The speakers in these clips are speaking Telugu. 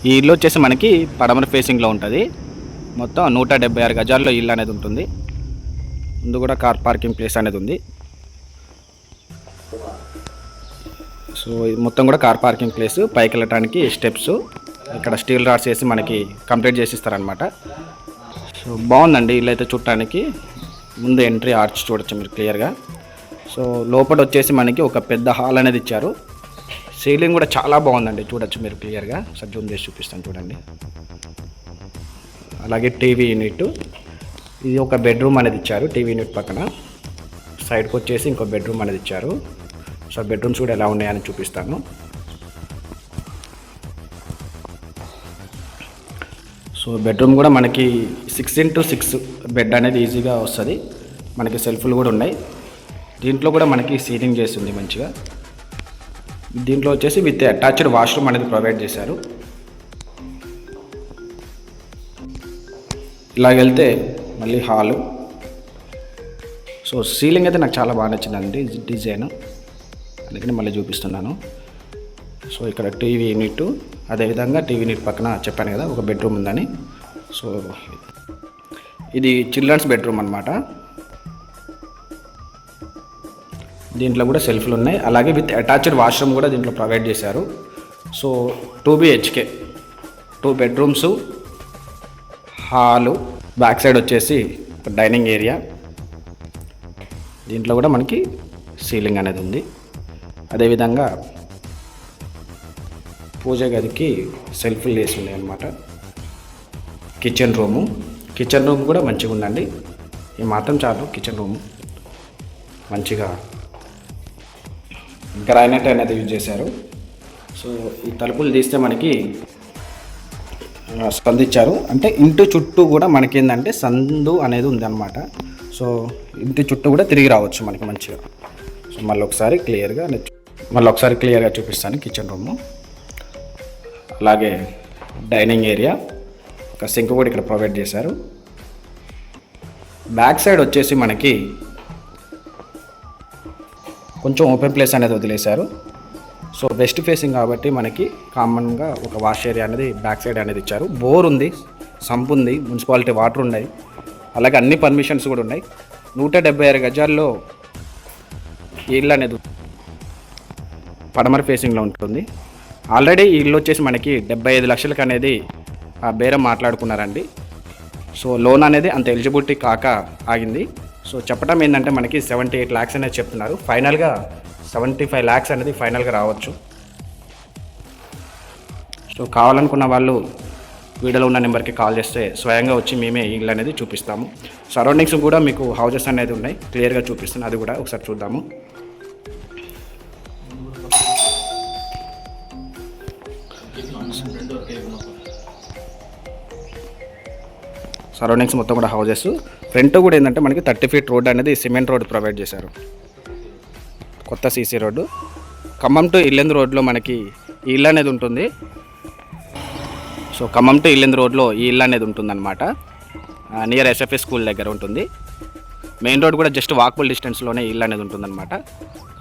ఈ ఇల్లు వచ్చేసి మనకి పడమర ఫేసింగ్లో ఉంటుంది. మొత్తం 176 గజాల్లో ఇల్లు అనేది ఉంటుంది. ముందు కూడా కార్ పార్కింగ్ ప్లేస్ అనేది ఉంది. సో ఇది మొత్తం కూడా కార్ పార్కింగ్ ప్లేస్. పైకి వెళ్ళటానికి స్టెప్స్, ఇక్కడ స్టీల్ రాడ్స్ వేసి మనకి కంప్లీట్ చేసి ఇస్తారనమాట. సో బాగుందండి ఇల్లు అయితే చూడటానికి. ముందు ఎంట్రీ ఆర్చ్ చూడొచ్చు మీరు క్లియర్గా. సో లోపల వచ్చేసి మనకి ఒక పెద్ద హాల్ అనేది ఇచ్చారు. సీలింగ్ కూడా చాలా బాగుందండి, చూడొచ్చు మీరు క్లియర్గా. సార్ జూమ్ చేసి చూపిస్తాను చూడండి. అలాగే టీవీ యూనిట్, ఇది ఒక బెడ్రూమ్ అనేది ఇచ్చారు. టీవీ యూనిట్ పక్కన సైడ్కి వచ్చేసి ఇంకో బెడ్రూమ్ అనేది ఇచ్చారు. సో బెడ్రూమ్స్ కూడా ఎలా ఉన్నాయని చూపిస్తాను. సో బెడ్రూమ్ కూడా మనకి 6x6 బెడ్ అనేది ఈజీగా వస్తుంది. మనకి సెల్ఫ్లు కూడా ఉన్నాయి. దీంట్లో కూడా మనకి సీలింగ్ చేస్తుంది మంచిగా. దీంట్లో వచ్చేసి విత్ అటాచ్డ్ వాష్రూమ్ అనేది ప్రొవైడ్ చేశారు. ఇలాగెళ్తే మళ్ళీ హాలు. సో సీలింగ్ అయితే నాకు చాలా బాగా నచ్చిందండి డిజైన్, అందుకని మళ్ళీ చూపిస్తున్నాను. సో ఇక్కడ టీవీ యూనిట్, అదేవిధంగా టీవీ యూనిట్ పక్కన చెప్పాను కదా ఒక బెడ్రూమ్ ఉందని. సో ఇది చిల్డ్రన్స్ బెడ్రూమ్ అనమాట. దీంట్లో కూడా సెల్ఫ్లు ఉన్నాయి. అలాగే విత్ అటాచ్డ్ వాష్రూమ్ కూడా దీంట్లో ప్రొవైడ్ చేశారు. So 2 BHK, 2 bedrooms, hall, back side వచ్చేసి డైనింగ్ ఏరియా. దీంట్లో కూడా మనకి సీలింగ్ అనేది ఉంది. అదేవిధంగా పూజ గదికి సెల్ఫ్లు వేసి ఉన్నాయి అన్నమాట. కిచెన్ రూమ్ కూడా మంచిగా ఉందండి. ఈ మాత్రం చాలు. కిచెన్ రూము మంచిగా గ్రానైట్ అనేది యూజ్ చేశారు. సో ఈ తలుపులు తీస్తే మనకి స్పందించారు, అంటే ఇంటి చుట్టూ కూడా మనకి ఏంటంటే సందు అనేది ఉందన్నమాట. సో ఇంటి చుట్టూ కూడా తిరిగి రావచ్చు మనకి మంచిగా. సో మళ్ళీ ఒకసారి క్లియర్గా చూపిస్తాను కిచెన్ రూము. అలాగే డైనింగ్ ఏరియా, ఒక సింక్ కూడా ఇక్కడ ప్రొవైడ్ చేశారు. బ్యాక్ సైడ్ వచ్చేసి మనకి కొంచెం ఓపెన్ ప్లేస్ అనేది వదిలేశారు. సో వెస్ట్ ఫేసింగ్ కాబట్టి మనకి కామన్గా ఒక వాష్ ఏరియా అనేది బ్యాక్ సైడ్ అనేది ఇచ్చారు. బోర్ ఉంది, సంప్ ఉంది, మున్సిపాలిటీ వాటర్ ఉన్నాయి, అలాగే అన్ని పర్మిషన్స్ కూడా ఉన్నాయి. 176 గజాల్లో ఇల్లు అనేది పడమర ఫేసింగ్లో ఉంటుంది. ఆల్రెడీ ఈ ఇల్లు వచ్చేసి మనకి 75 లక్షలకు అనేది బేరం మాట్లాడుకున్నారండి. సో లోన్ అనేది అంత ఎలిజిబిలిటీ కాక ఆగింది. సో చెప్పడం ఏంటంటే మనకి 78 lakhs అనేది చెప్తున్నారు. ఫైనల్గా 75 lakhs అనేది ఫైనల్గా రావచ్చు. సో కావాలనుకున్న వాళ్ళు వీడియోలో ఉన్న నెంబర్కి కాల్ చేస్తే స్వయంగా వచ్చి మేమే ఇల్లు అనేది చూపిస్తాము. సరౌండింగ్స్ కూడా మీకు హౌజెస్ అనేది ఉన్నాయి, క్లియర్గా చూపిస్తాను. అది కూడా ఒకసారి చూద్దాము. సరౌండింగ్స్ మొత్తం కూడా హౌజెస్. ఫ్రంట్ కూడా ఏంటంటే మనకి 30 feet రోడ్ అనేది సిమెంట్ రోడ్ ప్రొవైడ్ చేశారు, కొత్త CC road. Khammam to Yellandu రోడ్లో మనకి ఈ ఇల్లు అనేది ఉంటుంది. సో ఖమ్మం టు ఇల్లెందు రోడ్లో ఈ ఇల్లు అనేది ఉంటుందన్నమాట. నియర్ SFA స్కూల్ దగ్గర ఉంటుంది. మెయిన్ రోడ్ కూడా జస్ట్ వాకబుల్ డిస్టెన్స్లోనే ఇల్లు అనేది ఉంటుందన్నమాట.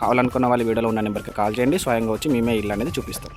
కావాలనుకున్న వాళ్ళు వీడియోలో ఉన్న నెంబర్కి కాల్ చేయండి, స్వయంగా వచ్చి మేమే ఇల్లు అనేది చూపిస్తాం.